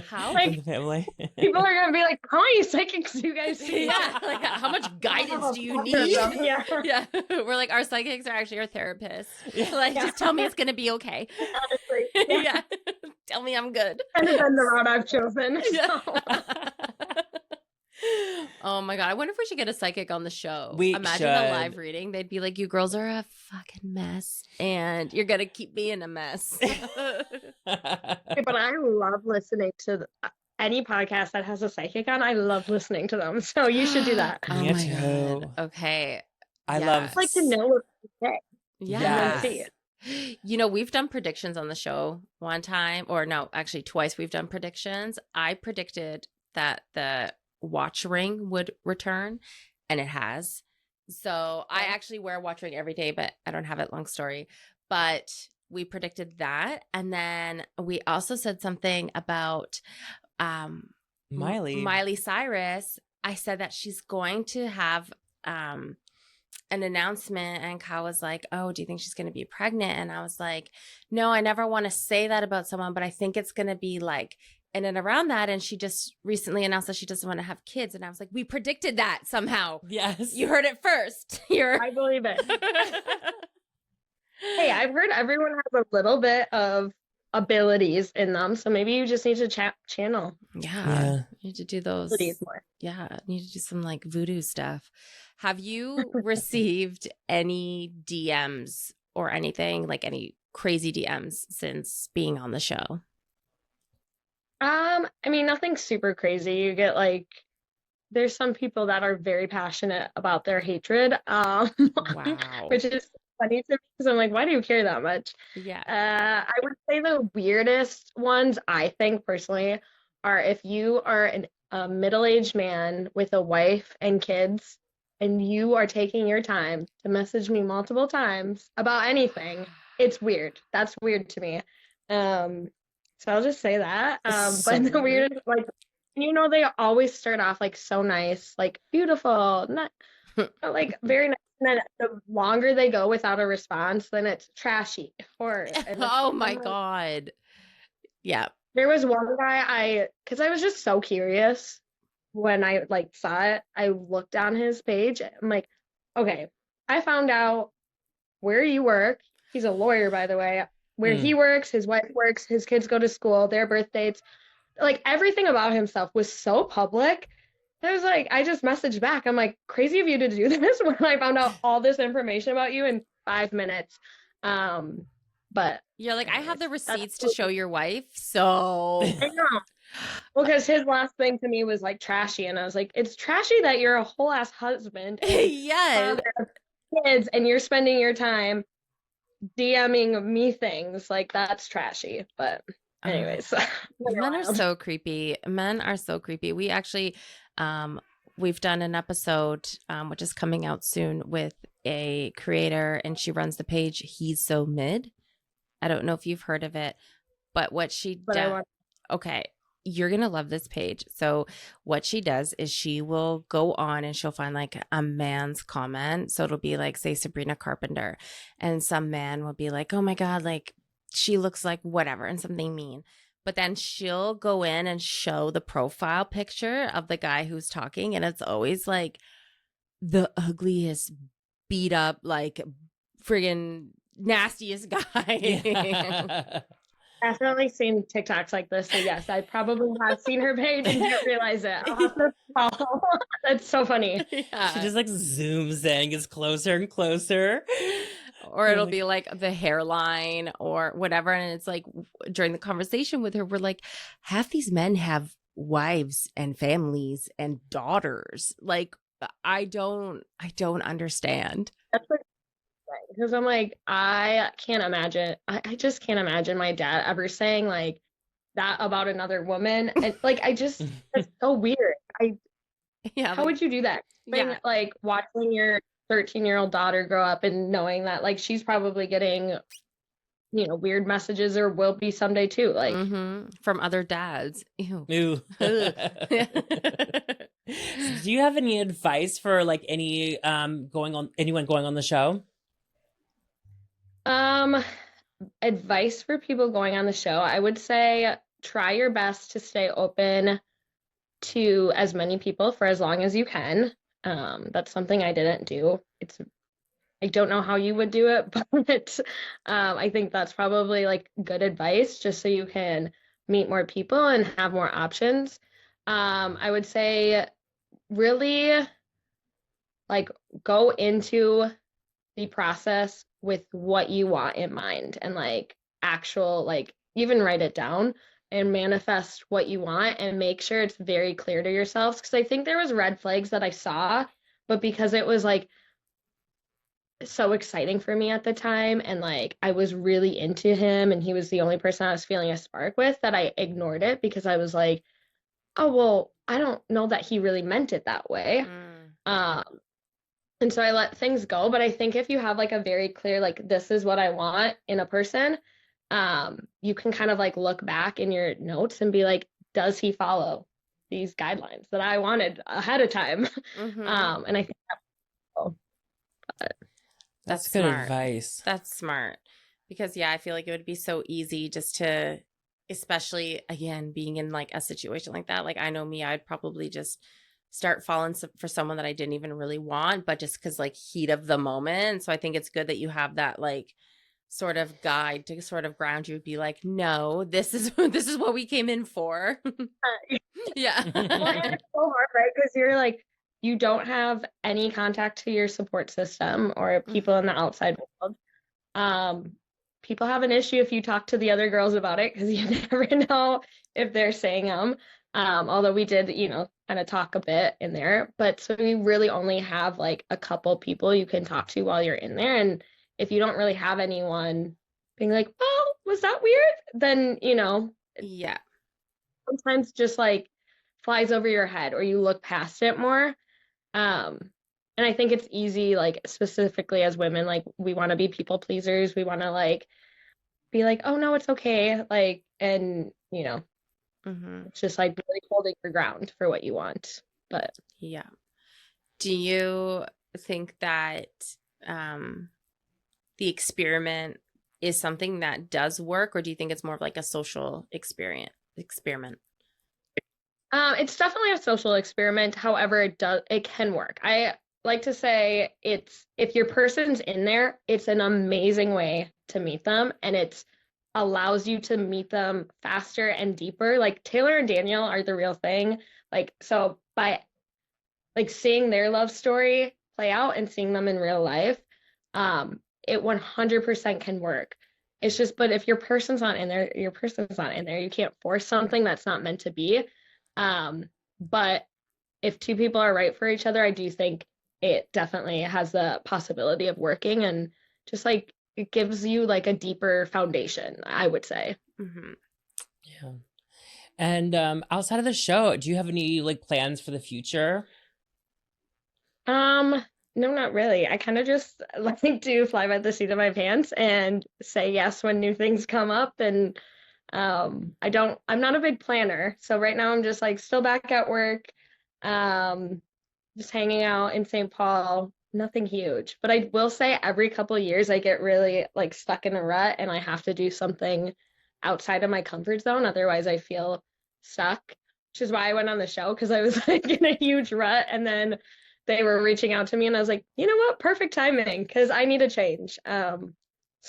How? in the family. People are gonna be like, how many psychics do you guys see? Yeah, like how much guidance do you Oh, need? yeah. Yeah, we're like our psychics are actually our therapists. Yeah. Like, just tell me it's gonna be okay. Honestly, Yeah, tell me I'm good. kind of been the route I've chosen. Yeah. So. Oh my God, I wonder if we should get a psychic on the show. We Imagine a should. live reading. They'd be like, "You girls are a fucking mess, and you're gonna keep being a mess." But I love listening to any podcast that has a psychic on. I love listening to them. So you should do that. Oh Me my too. God. Okay. I Yeah. love I'd like to know what to say. Yes. see You know, we've done predictions on the show one time, or no, actually twice we've done predictions. I predicted that the watch ring would return, and it has. So I actually wear a watch ring every day, but I don't have it. Long story. But we predicted that. And then we also said something about Miley Cyrus. I said that she's going to have an announcement, and Kyle was like, oh, do you think she's going to be pregnant? And I was like, no, I never want to say that about someone, but I think it's going to be like in and around that. And she just recently announced that she doesn't want to have kids. And I was like, we predicted that somehow. Yes. You heard it first. I believe it. Hey, I've heard everyone has a little bit of abilities in them. So maybe you just need to channel. Yeah. You need to do those. More. Yeah. You need to do some like voodoo stuff. Have you received any DMs or anything, like any crazy DMs since being on the show? I mean, nothing super crazy. You get like, there's some people that are very passionate about their hatred, Wow. which is funny to me because I'm like, why do you care that much? Yeah. I would say the weirdest ones, I think personally, are if you are a middle-aged man with a wife and kids, and you are taking your time to message me multiple times about anything. It's weird. That's weird to me. So I'll just say that. But the weirdest, like, they always start off like so nice, like beautiful, not like very nice. And then the longer they go without a response, then it's trashy. Oh my God. Yeah. There was one guy because I was just so curious when I like saw it. I looked on his page. I'm like, okay, I found out where you work. He's a lawyer, by the way. Where he works, his wife works, his kids go to school, their birth dates. Like everything about himself was so public. I was like, I just messaged back. I'm like, crazy of you to do this when I found out all this information about you in 5 minutes. But you're like, I have the receipts to show your wife. So I know. Well, because his last thing to me was like trashy, and I was like, it's trashy that you're a whole ass husband, yes, father of kids, and you're spending your time DMing me things. Like that's trashy. But anyways, men are so creepy. Men are so creepy. We actually, we've done an episode, which is coming out soon, with a creator, and she runs the page He's So Mid. I don't know if you've heard of it, but what she does. Okay, you're gonna love this page. So what she does is she will go on and she'll find like a man's comment. So it'll be like, say, Sabrina Carpenter, and some man will be like, oh my God, like she looks like whatever, and something mean. But then she'll go in and show the profile picture of the guy who's talking, and it's always like the ugliest, beat up, like friggin' nastiest guy. Yeah. Definitely seen TikToks like this. So yes, I probably have seen her page and didn't realize it. I'll have to follow. That's so funny. Yeah. She just like zooms in, gets closer and closer. Or it'll be like the hairline or whatever. And it's like during the conversation with her, we're like, half these men have wives and families and daughters. Like, I don't understand. That's like, because I'm like, I can't imagine. I just can't imagine my dad ever saying like that about another woman. And like, it's so weird. How would you do that? Yeah. Like watching your 13-year-old daughter grow up and knowing that like she's probably getting, weird messages, or will be someday too. Like from other dads. Ew. Ew. Do you have any advice for like anyone going on the show? Advice for people going on the show, I would say try your best to stay open to as many people for as long as you can. That's something I didn't do. I don't know how you would do it, but I think that's probably like good advice, just so you can meet more people and have more options. I would say really like go into the process with what you want in mind, and like actual, like even write it down and manifest what you want, and make sure it's very clear to yourselves. Because I think there was red flags that I saw, but because it was like so exciting for me at the time, and like I was really into him and he was the only person I was feeling a spark with, that I ignored it because I was like, oh well, I don't know that he really meant it that way. Um, and so I let things go. But I think if you have like a very clear, like, this is what I want in a person, you can kind of like look back in your notes and be like, does he follow these guidelines that I wanted ahead of time? And I think that's cool. But That's good smart. advice. That's smart. Because yeah, I feel like it would be so easy just to, especially again, being in like a situation like that. Like I know me, I'd probably just start falling for someone that I didn't even really want, but just because like heat of the moment. So I think it's good that you have that like sort of guide to sort of ground you, be like, no, this is this is what we came in for. Yeah. well, and it's so hard, right? Because you're like, you don't have any contact to your support system or people in the outside world. People have an issue if you talk to the other girls about it because you never know if they're saying them. Although we did, kind of talk a bit in there, but so we really only have like a couple people you can talk to while you're in there. And if you don't really have anyone being like, oh, was that weird? Then, Yeah. sometimes just like flies over your head or you look past it more. Um, and I think it's easy, like specifically as women, like we want to be people pleasers. We want to like be like, oh no, it's okay. Like, and it's just like really holding your ground for what you want. But yeah. Do you think that the experiment is something that does work, or do you think it's more of like a social experiment? It's definitely a social experiment. However, it can work. I like to say if your person's in there, it's an amazing way to meet them, and it allows you to meet them faster and deeper. Like Taylor and Daniel are the real thing. Like, so by like seeing their love story play out and seeing them in real life, it 100% can work. It's just, but if your person's not in there, your person's not in there. You can't force something that's not meant to be. But if two people are right for each other, I do think it definitely has the possibility of working, and just like it gives you like a deeper foundation, I would say. Yeah. And outside of the show, do you have any like plans for the future? No, not really. I kind of just like to fly by the seat of my pants and say yes when new things come up. And I'm not a big planner. So right now I'm just like still back at work, just hanging out in St. Paul, nothing huge. But I will say every couple of years I get really like stuck in a rut and I have to do something outside of my comfort zone. Otherwise I feel stuck, which is why I went on the show because I was like in a huge rut, and then they were reaching out to me and I was like, you know what? Perfect timing because I need a change. So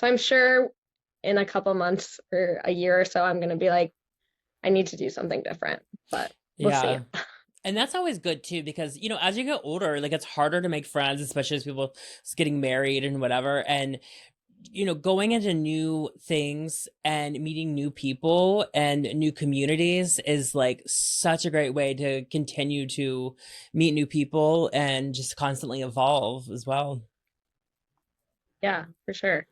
I'm sure in a couple months or a year or so, I'm going to be like, I need to do something different, but we'll see. And that's always good too, because, as you get older, like it's harder to make friends, especially as people getting married and whatever. And, going into new things and meeting new people and new communities is like such a great way to continue to meet new people and just constantly evolve as well. Yeah, for sure.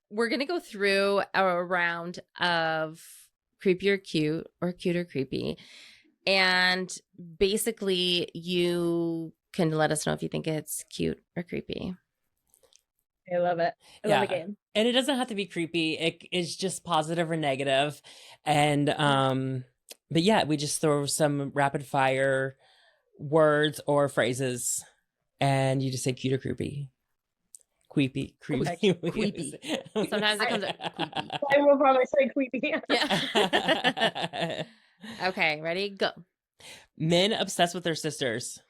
We're going to go through a round of creepy or cute or cute or creepy. And basically, you can let us know if you think it's cute or creepy. I love it. I love the game. And it doesn't have to be creepy. It is just positive or negative. And, but yeah, we just throw some rapid fire words or phrases and you just say cute or creepy. Creepy. Creepy. Sometimes it comes out creepy. I will probably say creepy. Yeah. Okay, ready? Go. Men obsessed with their sisters.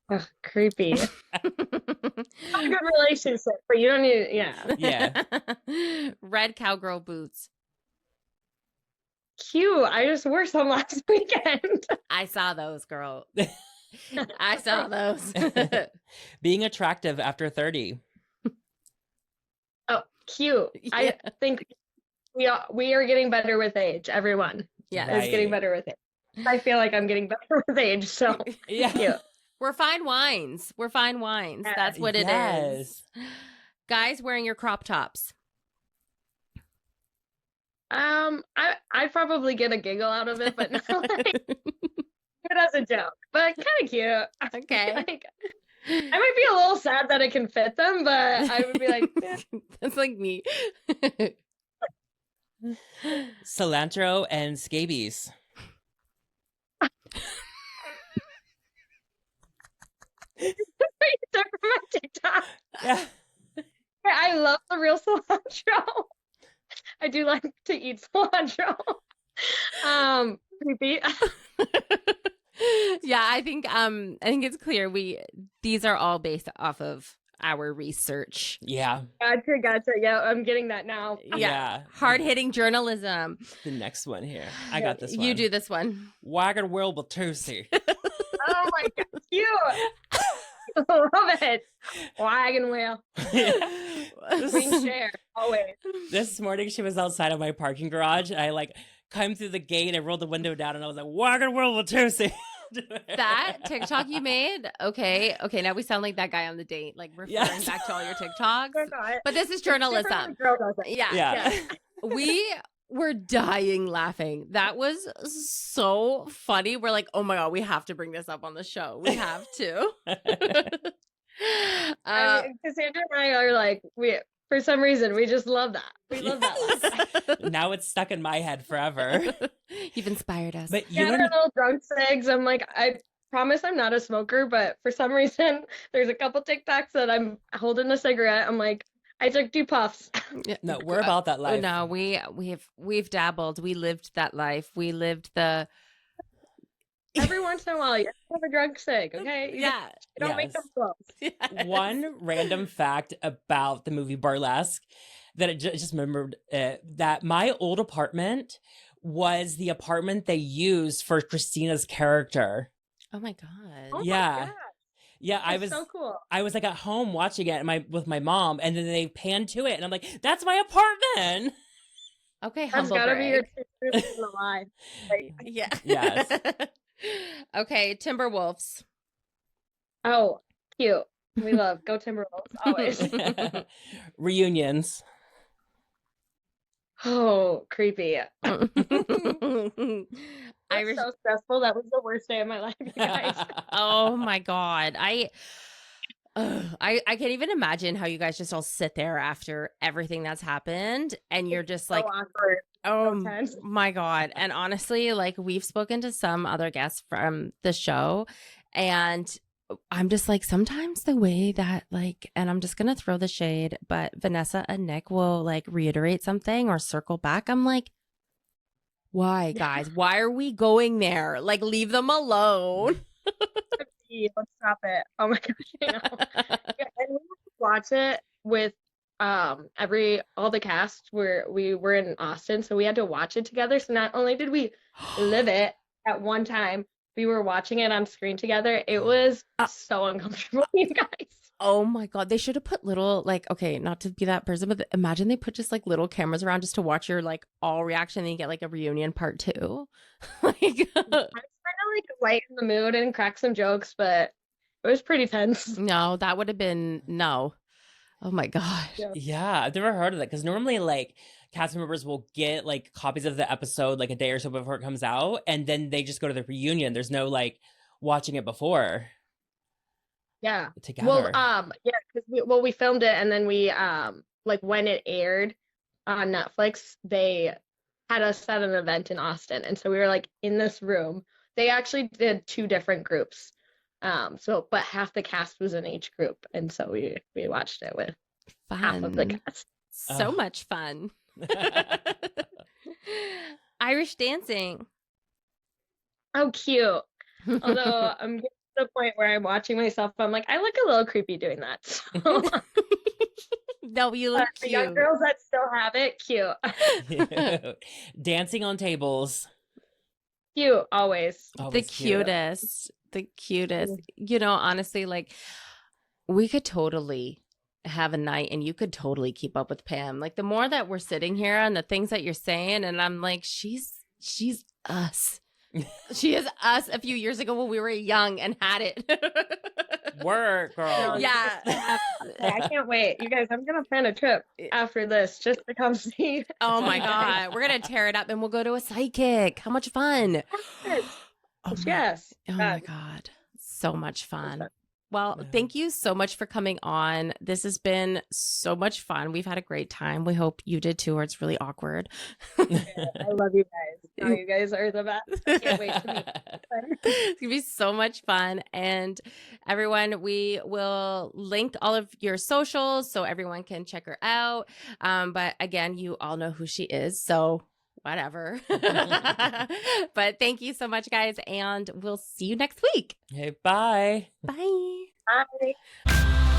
Ugh, creepy. Not a good relationship, but you don't need, Yeah. Red cowgirl boots. Cute. I just wore some last weekend. I saw those, girl. I saw those. Being attractive after 30. Oh, cute. Yeah. I think we are getting better with age, everyone. Yeah. Is getting better with age. I feel like I'm getting better with age, so yeah. Cute. We're fine wines. That's what it is. Guys wearing your crop tops. I'd probably get a giggle out of it, but not like good as a joke, but kind of cute. Okay. Like, I might be a little sad that it can fit them, but I would be like, eh. That's like me. Cilantro and scabies. You took from my TikTok. Yeah. I love the real cilantro. I do like to eat cilantro. Creepy. Yeah, I think it's clear these are all based off of our research. Yeah. Gotcha. Yeah, I'm getting that now. Yeah. Hard-hitting journalism. The next one here. I got this one. You do this one. Wagon Wheel Batusi. Oh my god, cute. Love it. Wagon wheel. Queen chair, always. This morning she was outside of my parking garage and I like climbed through the gate and rolled the window down and I was like, Wagon Wheel Batusi. That TikTok you made? Okay, now we sound like that guy on the date, like referring back to all your TikToks. But this is journalism. Yeah. We were dying laughing. That was so funny. We're like, oh my god, we have to bring this up on the show. We have to. Cassandra and I are like, for some reason we just love that. We love that. Now it's stuck in my head forever. You've inspired us. But Yeah, our little drunk cigs. I'm like, I promise I'm not a smoker, but for some reason there's a couple TikToks that I'm holding a cigarette. I'm like, I took 2 puffs. No, we're about that life. No, we've dabbled. We lived that life. We lived the. Every once in a while, you have a drunk cig, okay? You don't make them close. Yes. One random fact about the movie Burlesque that I just remembered that my old apartment was the apartment they used for Christina's character. Oh my god! Oh Yeah. my God. Yeah, That's so cool. I was like at home watching it with my mom, and then they panned to it, and I'm like, "That's my apartment." Okay, That's humble gotta brag. be your truth in the lie. Like, Yeah. Yes. Okay, Timberwolves. oh, cute. We love go Timberwolves always. Reunions. Oh, creepy. Irish. So stressful. That was the worst day of my life, you guys. Oh my god, I can't even imagine how you guys just all sit there after everything that's happened, and you're just like, so awkward. oh tense. my god. And honestly, like, we've spoken to some other guests from the show, and I'm just like, sometimes the way that, like, and I'm just gonna throw the shade, but Vanessa and Nick will like reiterate something or circle back. I'm like, why, guys? Why are we going there? Like, leave them alone. Let's stop it. Oh my gosh, I know. Yeah, and we watch it with all the cast where we were in Austin, so we had to watch it together. So not only did we live it at one time, we were watching it on screen together. It was so uncomfortable, you guys. Oh my god, they should have put little, like, okay, not to be that person, but imagine they put just like little cameras around just to watch your like all reaction, then you get like a reunion part 2. Like, I was trying to like lighten the mood and crack some jokes, but it was pretty tense. no, that would have been no. Oh my gosh. Yeah, I've never heard of that because normally like cast members will get like copies of the episode like a day or so before it comes out, and then they just go to the reunion. There's no like watching it before. Yeah. Together. Well, yeah, because we filmed it, and then we like when it aired on Netflix, they had us at an event in Austin, and so we were like in this room. They actually did 2 different groups, but half the cast was in each group, and so we watched it with half of the cast. So much fun. Irish dancing. Oh, cute. Although I'm getting to the point where I'm watching myself, I'm like, I look a little creepy doing that. So, No, you look the cute. young girls that still have it, cute. Dancing on tables. Cute, always. The cutest. The cutest. You know, honestly, like, we could totally have a night and you could totally keep up with Pam. Like, the more that we're sitting here and the things that you're saying, and I'm like, she's us. She is us a few years ago when we were young and had it. Work, girl. Yeah. I can't wait. You guys, I'm going to plan a trip after this just to come see. Oh my God. We're going to tear it up and we'll go to a psychic. How much fun. Oh my, Yes. oh my God. So much fun. Well, Yeah. thank you so much for coming on. This has been so much fun. We've had a great time. We hope you did too, or it's really awkward. I love you guys. No, you guys are the best. I can't wait to meet you. It's gonna be so much fun. And everyone, we will link all of your socials so everyone can check her out. But again, you all know who she is, so whatever. But thank you so much, guys, and we'll see you next week. Okay, bye. Bye. Bye.